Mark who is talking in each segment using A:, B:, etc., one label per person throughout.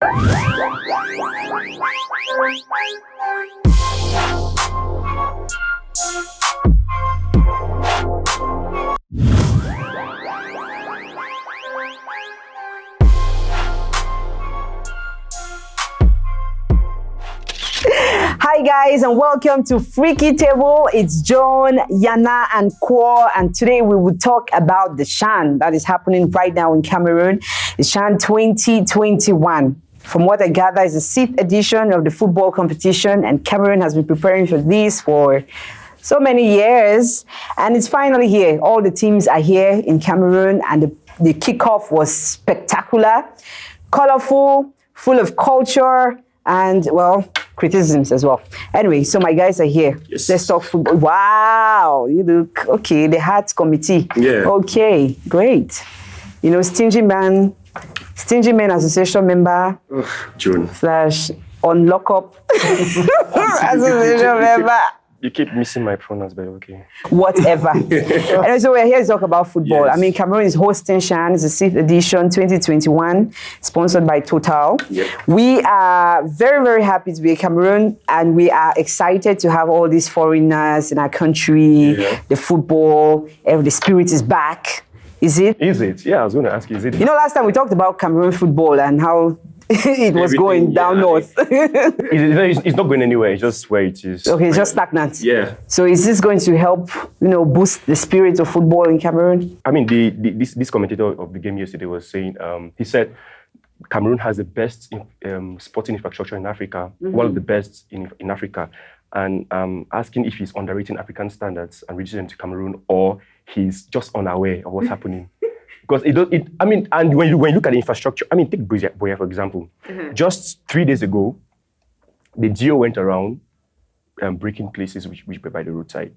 A: Hi guys, and welcome to Freaky Table. It's John, Yana, and Kwa, and today we will talk about the CHAN that is happening right now in Cameroon. The CHAN 2021. From what I gather, is the 6th edition of the football competition, and Cameroon has been preparing for this for so many years, and it's finally here. All the teams are here in Cameroon, and the kickoff was spectacular, colorful, full of culture, and well, criticisms as well. Anyway, so my guys are here.
B: Yes.
A: Let's talk football. Wow, you look okay. The Hearts Committee.
B: Yeah.
A: Okay, great. You know, Stingy Man Association member
B: June.
A: / on lockup association member.
C: You keep missing my pronouns, but okay.
A: Whatever. And so we're here to talk about football.
B: Yes.
A: I mean, Cameroon is hosting CHAN. It's the 6th edition, 2021, sponsored by Total.
B: Yep.
A: We are very, very happy to be in Cameroon, and we are excited to have all these foreigners in our country.
B: Yeah.
A: The football, the spirit is back. Is it?
C: Is it? Yeah, I was going to ask you, is it?
A: You know, last time we talked about Cameroon football and how it was going down north.
C: It's not going anywhere. It's just where it is.
A: Okay, it's just stagnant.
B: Yeah.
A: So is this going to help, boost the spirit of football in Cameroon?
C: I mean, this commentator of the game yesterday was saying, he said, Cameroon has the best sporting infrastructure in Africa, one of the best in Africa, and asking if he's underrating African standards and reducing them to Cameroon, or he's just unaware of what's happening. Because and when you look at the infrastructure, take Boya, for example. Just 3 days ago, the GO went around breaking places which were by the roadside.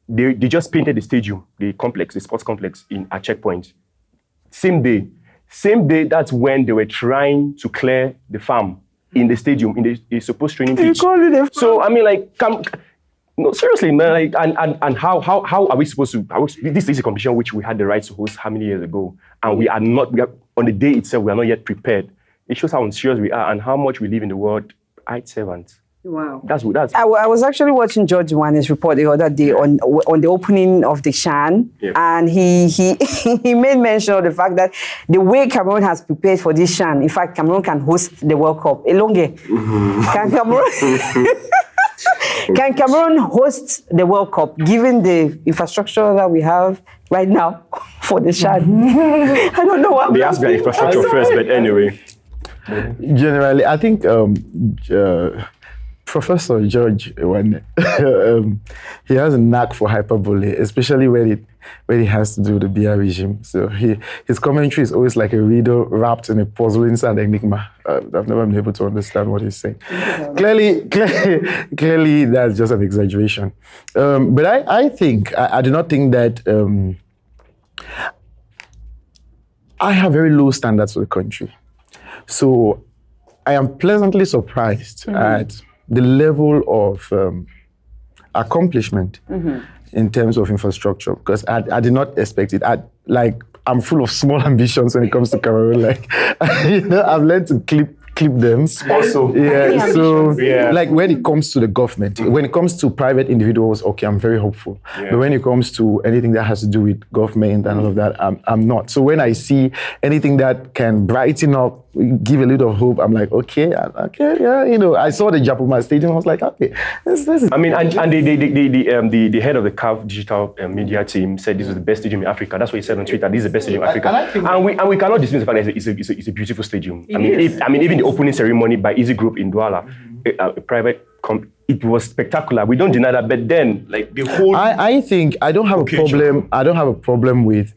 C: They just painted the stadium, the sports complex at checkpoint. Same day, that's when they were trying to clear the farm in the stadium, in the supposed training pitch. So, no, seriously, man. And how are we supposed to? This is a competition which we had the right to host how many years ago, and we are on the day itself. We are not yet prepared. It shows how unserious we are and how much we live in the world. Servants.
A: Wow.
C: That's.
A: I was actually watching George Wane's report the other day on the opening of the CHAN, and he made mention of the fact that the way Cameroon has prepared for this CHAN, in fact, Cameroon can host the World Cup. Elonge. Can Cameroon? Can Cameroon host the World Cup, given the infrastructure that we have right now for the CHAN? I don't know what.
C: They ask their infrastructure first, but anyway.
D: Generally, I think Professor George, when he has a knack for hyperbole, especially when it has to do with the BR regime. So his commentary is always like a riddle wrapped in a puzzle inside enigma. I've never been able to understand what he's saying. Clearly, that's just an exaggeration. But I think, I do not think that I have very low standards for the country. So I am pleasantly surprised at the level of accomplishment in terms of infrastructure, because I did not expect it. I'm full of small ambitions when it comes to Cameroon. I've learned to clip them.
B: Also,
D: like when it comes to the government, when it comes to private individuals, okay, I'm very hopeful. Yeah. But when it comes to anything that has to do with government and all of that, I'm not. So when I see anything that can brighten up, give a little hope, I'm like, okay, yeah, I saw the Japuma Stadium, I was like, okay, this is.
C: And the head of the CAF digital media team said this was the best stadium in Africa. That's what he said on Twitter. This is the best stadium in Africa, and we cannot dismiss the fact that it's a beautiful stadium. Even the opening ceremony by Easy Group in Douala, a private it was spectacular. We don't deny that, but then the whole.
D: I think I don't have a problem. I don't have a problem with.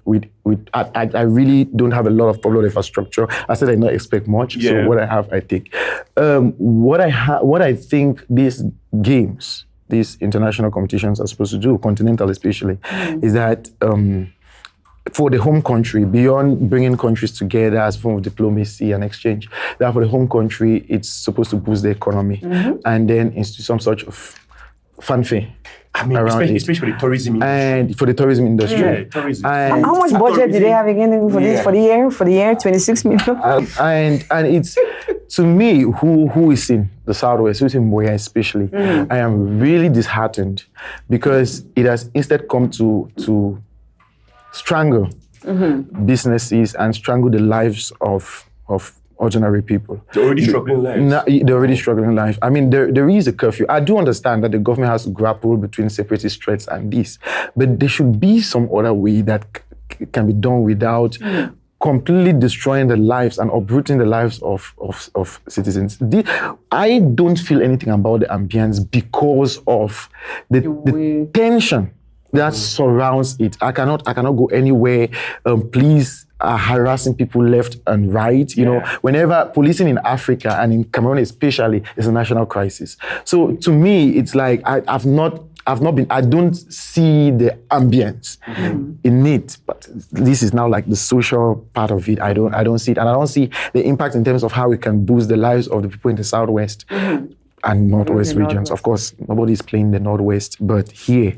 D: I really don't have a lot of problem with infrastructure. I said I don't expect much. Yeah. So what I have, I think. What I think these games, these international competitions are supposed to do, continental especially, is that. For the home country, beyond bringing countries together as a form of diplomacy and exchange, that for the home country, it's supposed to boost the economy and then institute some sort of fanfare.
B: Especially for the tourism industry.
D: And for the tourism industry.
B: Yeah, tourism.
D: And
A: how much budget do they have again for this for the year? 26 million.
D: And it's to me, who is in the Southwest, who's in Buea especially, I am really disheartened because it has instead come to strangle businesses and strangle the lives of ordinary people.
B: They're already struggling lives.
D: They're already struggling life. I mean, there is a curfew. I do understand that the government has to grapple between separatist threats and this, but there should be some other way that can be done without completely destroying the lives and uprooting the lives of citizens. I don't feel anything about the ambience because of the tension that surrounds it. I cannot go anywhere. Police are harassing people left and right. You know, whenever policing in Africa and in Cameroon especially is a national crisis. So to me, it's like I don't see the ambience in it, but this is now like the social part of it. I don't see it, and I don't see the impact in terms of how we can boost the lives of the people in the Southwest and Northwest regions. Of course, nobody's playing the Northwest, but here,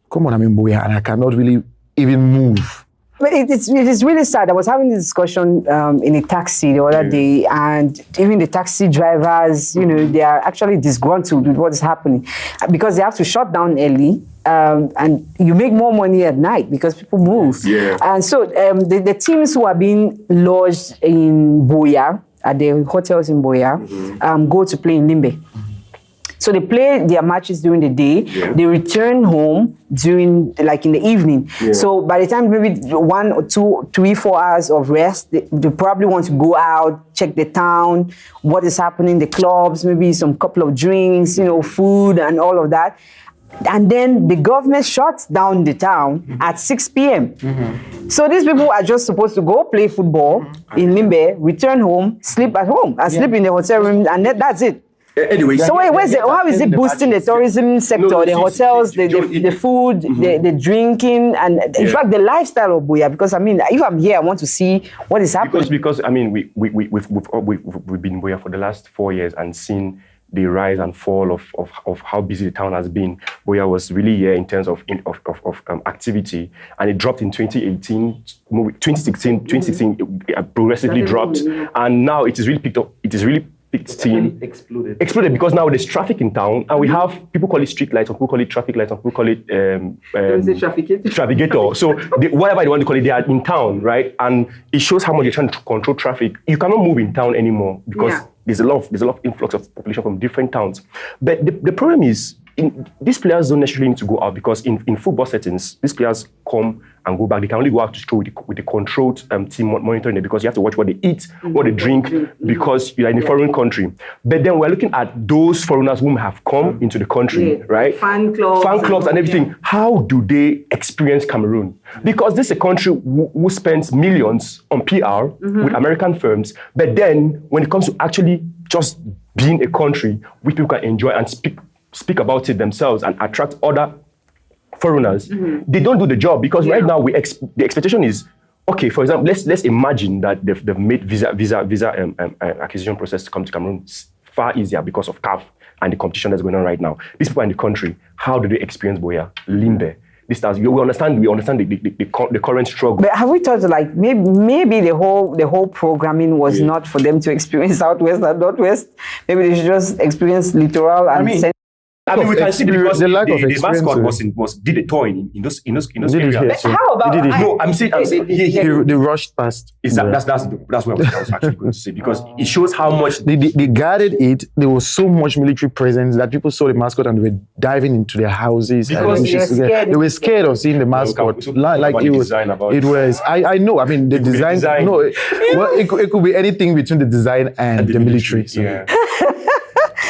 D: come on, I'm in Buea, and I cannot really even move.
A: But it is really sad. I was having this discussion in a taxi the other day, and even the taxi drivers, you know, they are actually disgruntled with what is happening because they have to shut down early, and you make more money at night because people move. And so the teams who are being lodged in Buea, at the hotels in Buea, go to play in Limbe. So they play their matches during the day. They return home during, like in the evening. So by the time maybe 1 or 2, 3, 4 hours of rest, they probably want to go out, check the town, what is happening, the clubs, maybe some couple of drinks, you know, food and all of that. And then the government shuts down the town at 6 p.m. So these people are just supposed to go play football in Limbe, return home, sleep at home, and sleep in the hotel room, and that's it.
B: Anyway,
A: so how is it boosting the tourism sector, the hotels, the food, the drinking, and in fact the lifestyle of Buea? Because I mean, if I'm here, I want to see what is happening.
C: Because I mean, we've been in Buea for the last 4 years and seen the rise and fall of how busy the town has been. Buea was really here in terms of activity, and it dropped in 2018, 2016 it progressively dropped, and now it is really picked up. It is really steam exploded because now there's traffic in town, and we have people call it street lights, or people call it traffic lights, or people call it trafficator. So whatever they want to call it, they are in town, right? And it shows how much you're trying to control traffic. You cannot move in town anymore because there's a lot of influx of population from different towns. But the problem is, these players don't necessarily need to go out, because in football settings, these players come and go back. They can only go out to show with the controlled team monitoring it, because you have to watch what they eat, what they drink, because you're in a foreign country. But then we're looking at those foreigners who have come into the country, right?
A: Fan clubs
C: and everything. How do they experience Cameroon? Because this is a country who spends millions on PR with American firms, but then when it comes to actually just being a country which people can enjoy and speak about it themselves and attract other foreigners, they don't do the job, because right now the expectation is, okay, for example, let's imagine that they've made visa acquisition process to come to Cameroon far easier because of CAF and the competition that's going on right now. These people are in the country, how do they experience Buea, Limbe? We understand the current struggle.
A: But have we thought, like, maybe the whole programming was not for them to experience Southwest and Northwest? Maybe they should just experience littoral and
B: I mean, we can see because
D: the lack of experience.
B: The mascot did a tour in those areas.
A: How about?
B: No, I'm saying
D: they rushed past.
B: That's what I was actually going to say, because it shows how much
D: they guarded it. There was so much military presence that people saw the mascot and they were diving into their houses.
A: Because
D: they were scared of seeing the mascot. It was. I know. I mean, the design. No, it could be anything between the design and the military. So.
B: Yeah.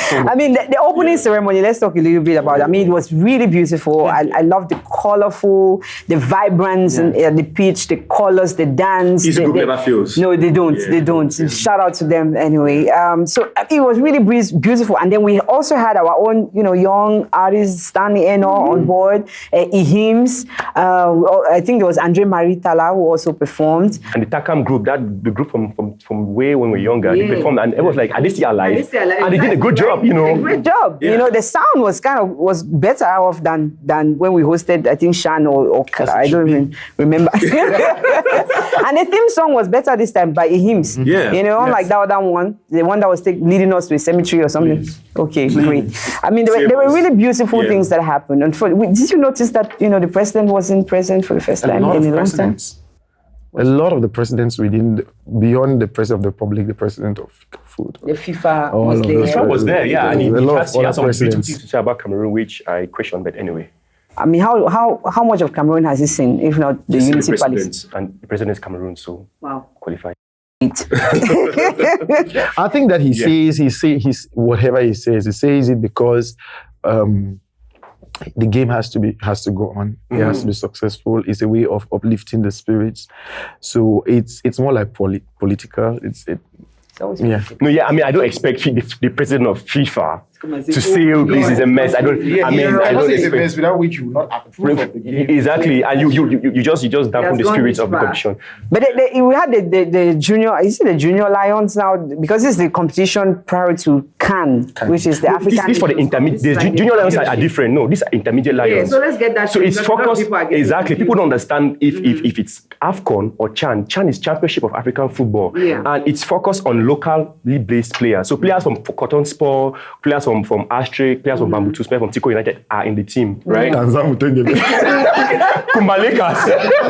A: I mean, the opening ceremony, let's talk a little bit about it. I mean, it was really beautiful. I love the colorful, the vibrance, and the pitch, the colors, the dance.
B: This group never fails.
A: No, they don't. Yeah. They don't. Yeah. Shout out to them anyway. So it was really beautiful. And then we also had our own, young artist, Stanley, Enow on board. Ihims. I think there was Andre Maritala who also performed.
C: And the Takam group, the group from way when we were younger, they performed, and it was like, are they still alive? And they did a good job. job, you know.
A: Great job.
B: Yeah.
A: You know, the sound was better off than when we hosted, I think, Shan or I don't even remember. And the theme song was better this time by Hymns.
B: Yeah.
A: You know,
B: Yes.
A: like that other one, the one that was leading us to a cemetery or something.
B: Please.
A: Okay, great. I mean, there were really beautiful things that happened. And did you notice that, you know, the president wasn't present for the first time in a long time?
D: A lot of the presidents beyond the president of the Republic, the president of food.
A: The FIFA
D: All
A: was
D: of
A: there.
D: those
C: FIFA was there, yeah, and he
D: A lot
C: has
D: of other
C: some beautiful
D: presidents.
C: things to say about Cameroon, which I question, but anyway.
A: I mean, how much of Cameroon has he seen, if not the unity policy?
C: And the president is Cameroon, so qualified.
D: I think that he says whatever he says it because the game has to go on. It has to be successful. It's a way of uplifting the spirits. So it's more like political. Yeah.
C: No, yeah. I mean, I don't expect the president of FIFA to say, "Oh, this is a mess." I don't. I mean, I don't
E: it's a
C: expect.
E: mess without which you will not approve of the game.
C: Exactly, and you just dampen the spirit of the competition.
A: But we had the junior. Is it the junior Lions now? Because it's the competition prior to CAN, which is the African.
C: This for the intermediate. The junior Lions are different. No, these are intermediate Lions.
A: So let's get that.
C: So it's focused. Exactly. People don't understand if it's AFCON or CHAN. CHAN is Championship of African Football, and it's focused on locally based players. So players from Cotton Sport, players from Astric, players from Bamboo players from Tico United are in the team, right? Kumbalekas,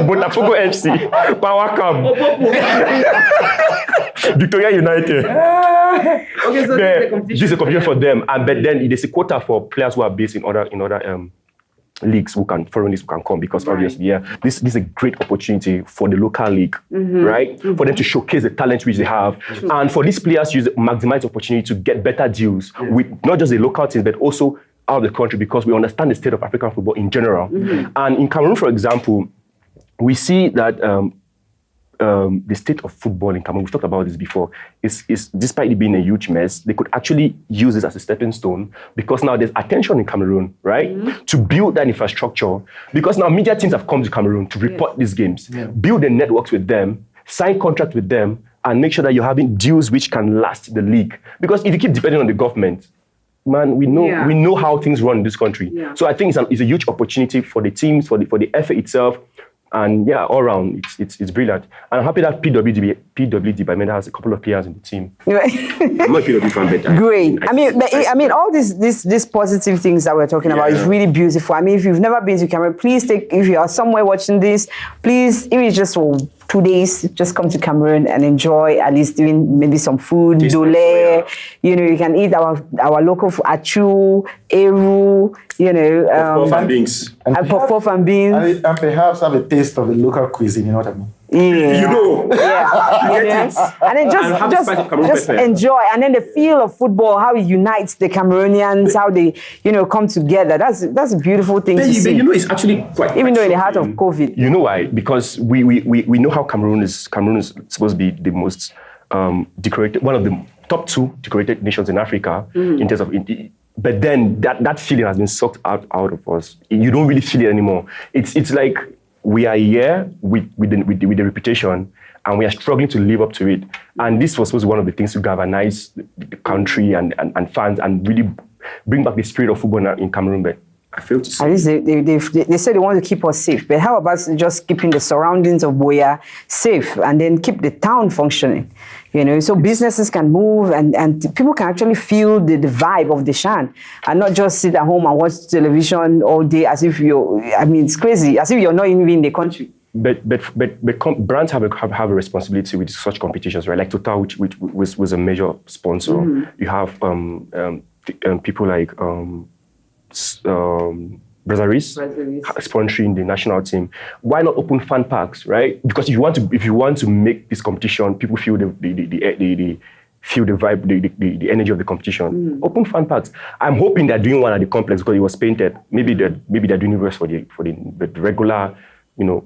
C: Botafogo FC, Power Cam, Victoria United.
A: Okay, so
C: This is a competition for them, but then there's a quota for players who are based in other leagues foreign leagues who can come, because obviously, this is a great opportunity for the local league, right? For them to showcase the talent which they have, and for these players to maximize the opportunity to get better deals with not just the local teams, but also out of the country, because we understand the state of African football in general. And in Cameroon, for example, we see that the state of football in Cameroon, we've talked about this before, is despite it being a huge mess, they could actually use this as a stepping stone, because now there's attention in Cameroon, right? To build that infrastructure, because now media teams have come to Cameroon to report these games, build the networks with them, sign contracts with them, and make sure that you're having deals which can last the league. Because if you keep depending on the government, man, we know how things run in this country. So I think it's a huge opportunity for the teams, for the effort itself. And all around, it's brilliant. And I'm happy that PWD by Meda has a couple of players in the team. I'm not PWD fan, but
A: great. I mean, all these positive things that we're talking about is really beautiful. I mean, if you've never been to Cameroon, please if you are somewhere watching this, please, even just for 2 days, just come to Cameroon and enjoy at least even maybe some food, dole. You know, you can eat our local food, achu, eru, you know,
B: puff and beans.
A: And puff and beans.
E: And perhaps have a taste of the local cuisine, you know what I mean?
A: Yeah.
B: You know.
A: And then just enjoy. And then the feel of football, how it unites the Cameroonians, how they, you know, come together. That's a beautiful thing to see.
B: You know, it's actually quite.
A: Even though in the heart of COVID.
C: You know why? Because we know how Cameroon is supposed to be the most decorated, one of the top 2 decorated nations in Africa in terms of. But then that feeling has been sucked out of us. You don't really feel it anymore. It's like we are here with the reputation, and we are struggling to live up to it. And this was supposed to be one of the things to galvanize the country and fans, and really bring back the spirit of football in Cameroon. But I failed to see.
A: At least they said they want to keep us safe. But how about just keeping the surroundings of Boya safe, and then keep the town functioning? You know, so businesses can move, and people can actually feel the vibe of the Shan, and not just sit at home and watch television all day as if it's crazy, as if you're not even in the country.
C: But brands have a responsibility with such competitions, right? Like Total, which was a major sponsor. You have people like Brazzers sponsoring the national team. Why not open fan parks, right? Because if you want to make this competition, people feel the feel the vibe, the energy of the competition. Open fan parks. I'm hoping they're doing one at the complex because it was painted. Maybe they're doing it for the regular, you know,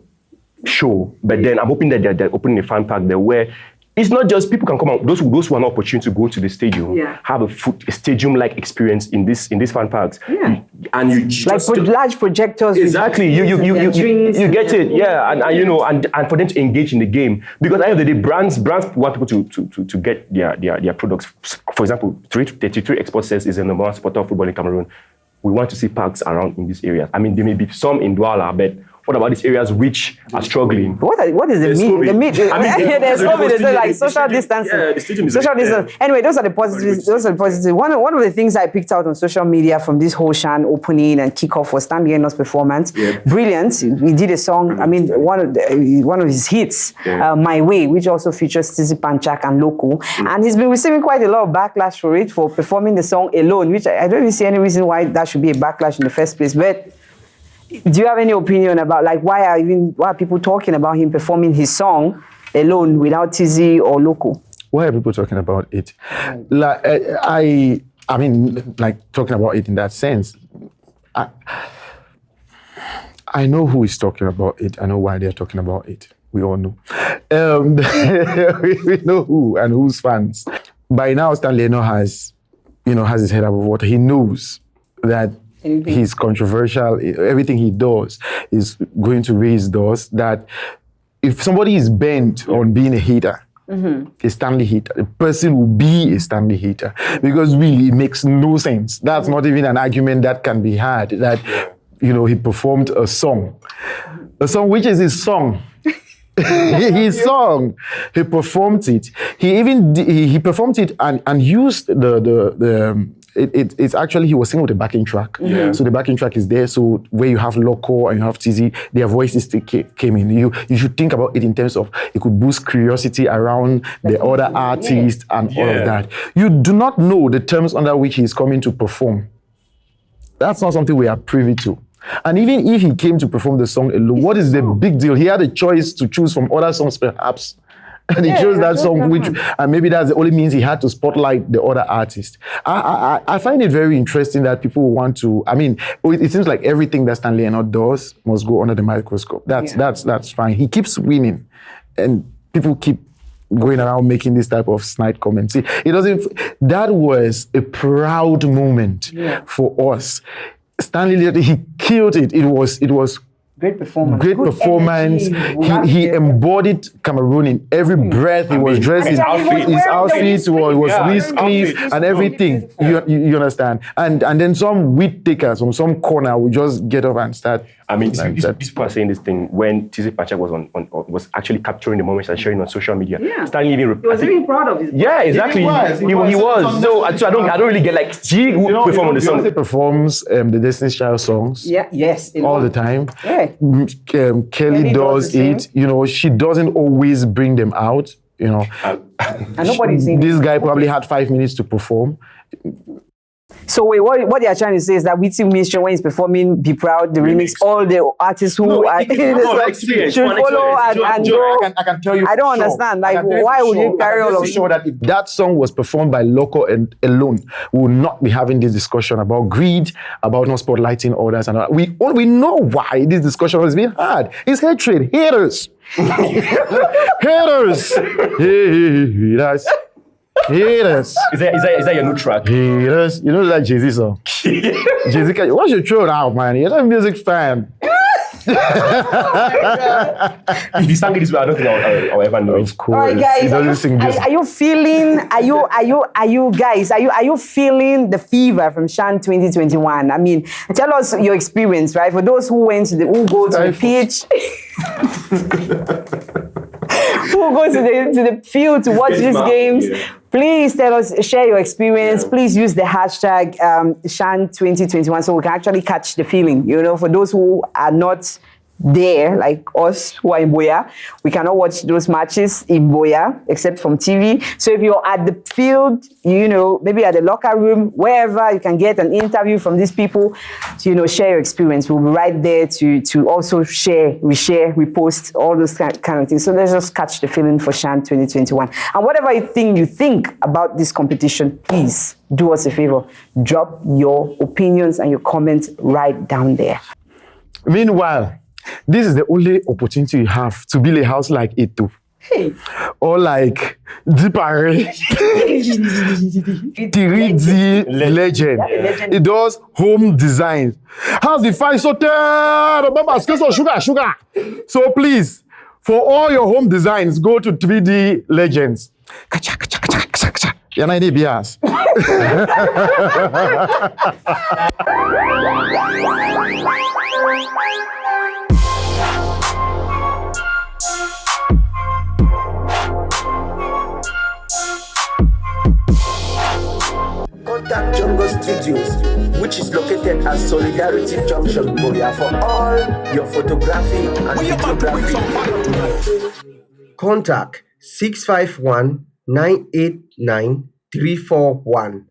C: show. But then I'm hoping that they're opening a fan park there where it's not just people can come out. Those who are not opportune to go to the stadium have a stadium-like experience in these fan parks.
A: Yeah.
B: And you
A: like large projectors.
C: Exactly. You get it. Yeah. And you know, and for them to engage in the game, because at the end of the day, brands want people to get their products. For example, 33 Export says is the number one supporter of football in Cameroon. We want to see parks around in these areas. I mean, there may be some in Douala, but what about these areas which are struggling?
A: What is the mean? There's COVID. There's like social distancing.
B: Yeah, the stadium is
A: social distance. Anyway, those are the positives. One of the things I picked out on social media from this whole Shan opening and kickoff was Stanley Enow's performance. Yeah. Brilliant. He did a song. I mean, one of his hits, "My Way," which also features Tizi Panchak and Loco, and he's been receiving quite a lot of backlash for it, for performing the song alone, which I don't even see any reason why that should be a backlash in the first place. But do you have any opinion about like why are people talking about him performing his song alone without Tizi or Loco?
D: Why are people talking about it? Like I mean, like talking about it in that sense. I know who is talking about it. I know why they're talking about it. We all know. We know who and whose fans. By now, Stanley Enow has his head above water. He knows that he's controversial. Everything he does is going to raise doors. That if somebody is bent on being a hater, a Stanley hater, the person will be a Stanley hater, because really it makes no sense. That's not even an argument that can be had. That he performed a song which is his song. His song. He performed it. He performed it and used it's actually, he was singing with a backing track. Yeah. So the backing track is there. So where you have Loco and you have Tizi, their voices came in. You should think about it in terms of it could boost curiosity around the other artists and all of that. You do not know the terms under which he's coming to perform. That's not something we are privy to. And even if he came to perform the song alone, what is the big deal? He had a choice to choose from other songs perhaps. And he chose that song, and maybe that's the only means he had to spotlight the other artist. I find it very interesting that people want to. I mean, it seems like everything that Stanley Enow does must go under the microscope. That's fine. He keeps winning, and people keep going around making this type of snide comments. It doesn't. That was a proud moment for us. Stanley, he killed it. It was.
A: Great performance.
D: Great performance. He embodied Cameroon in every breath. He was dressed in his outfit was risky and everything. You understand? And then some wheat takers from some corner will just get up and start.
C: I mean, these people are saying this thing when Tizi Panchak was actually capturing the moments and sharing on social media. Yeah. Stanley even
A: he was really proud of his.
C: Yeah, exactly. He was. So I don't really get like he perform on the song.
D: He performs the Destiny's Child songs.
A: Yeah. Yes.
D: All the time.
A: Yeah.
D: Kelly does it. She doesn't always bring them out.
A: And nobody's seen.
D: This guy probably had 5 minutes to perform.
A: So wait, what they are trying to say is that Witty Mission, when he's performing Be Proud, the remix, all the artists who are should follow and go.
D: I can tell you.
A: I don't understand. Like, why would you carry all of
D: sure that if that song was performed by Loco and alone, we would not be having this discussion about greed, about not spotlighting others, and all. We know why this discussion has been had. It's hatred, haters, haters, haters. Haters.
C: Is that your new track?
D: Haters. You know that Jay-Z song? Jay-Z, what's your throw out, man? You're not a music fan.
C: If you sang it this way, I don't think I'll ever know.
D: Of course.
A: All right, guys, are you feeling the fever from Shan 2021? I mean, tell us your experience, right? For those who go to the pitch. Who goes to the field to watch these games? Please share your experience. Please use the hashtag Shan 2021 so we can actually catch the feeling. For those who are not there, like us who are in Boya, we cannot watch those matches in Boya except from TV. So if you're at the field, maybe at the locker room, wherever, you can get an interview from these people to, share your experience. We'll be right there to also share, reshare, repost, all those kind of things. So let's just catch the feeling for Shan 2021. And whatever you think about this competition, please do us a favor. Drop your opinions and your comments right down there.
D: Meanwhile, this is the only opportunity you have to build a house like Enow.
A: Hey.
D: Or like Dipare, 3D legend.
A: Legend.
D: It does home design. How's the file so terrible? Sugar. So please, for all your home designs, go to 3D Legends. Yana ini bias.
F: Contact Jungle Studios, which is located at Solidarity Junction, Boya, for all your photography and videography. Contact 651 989 341.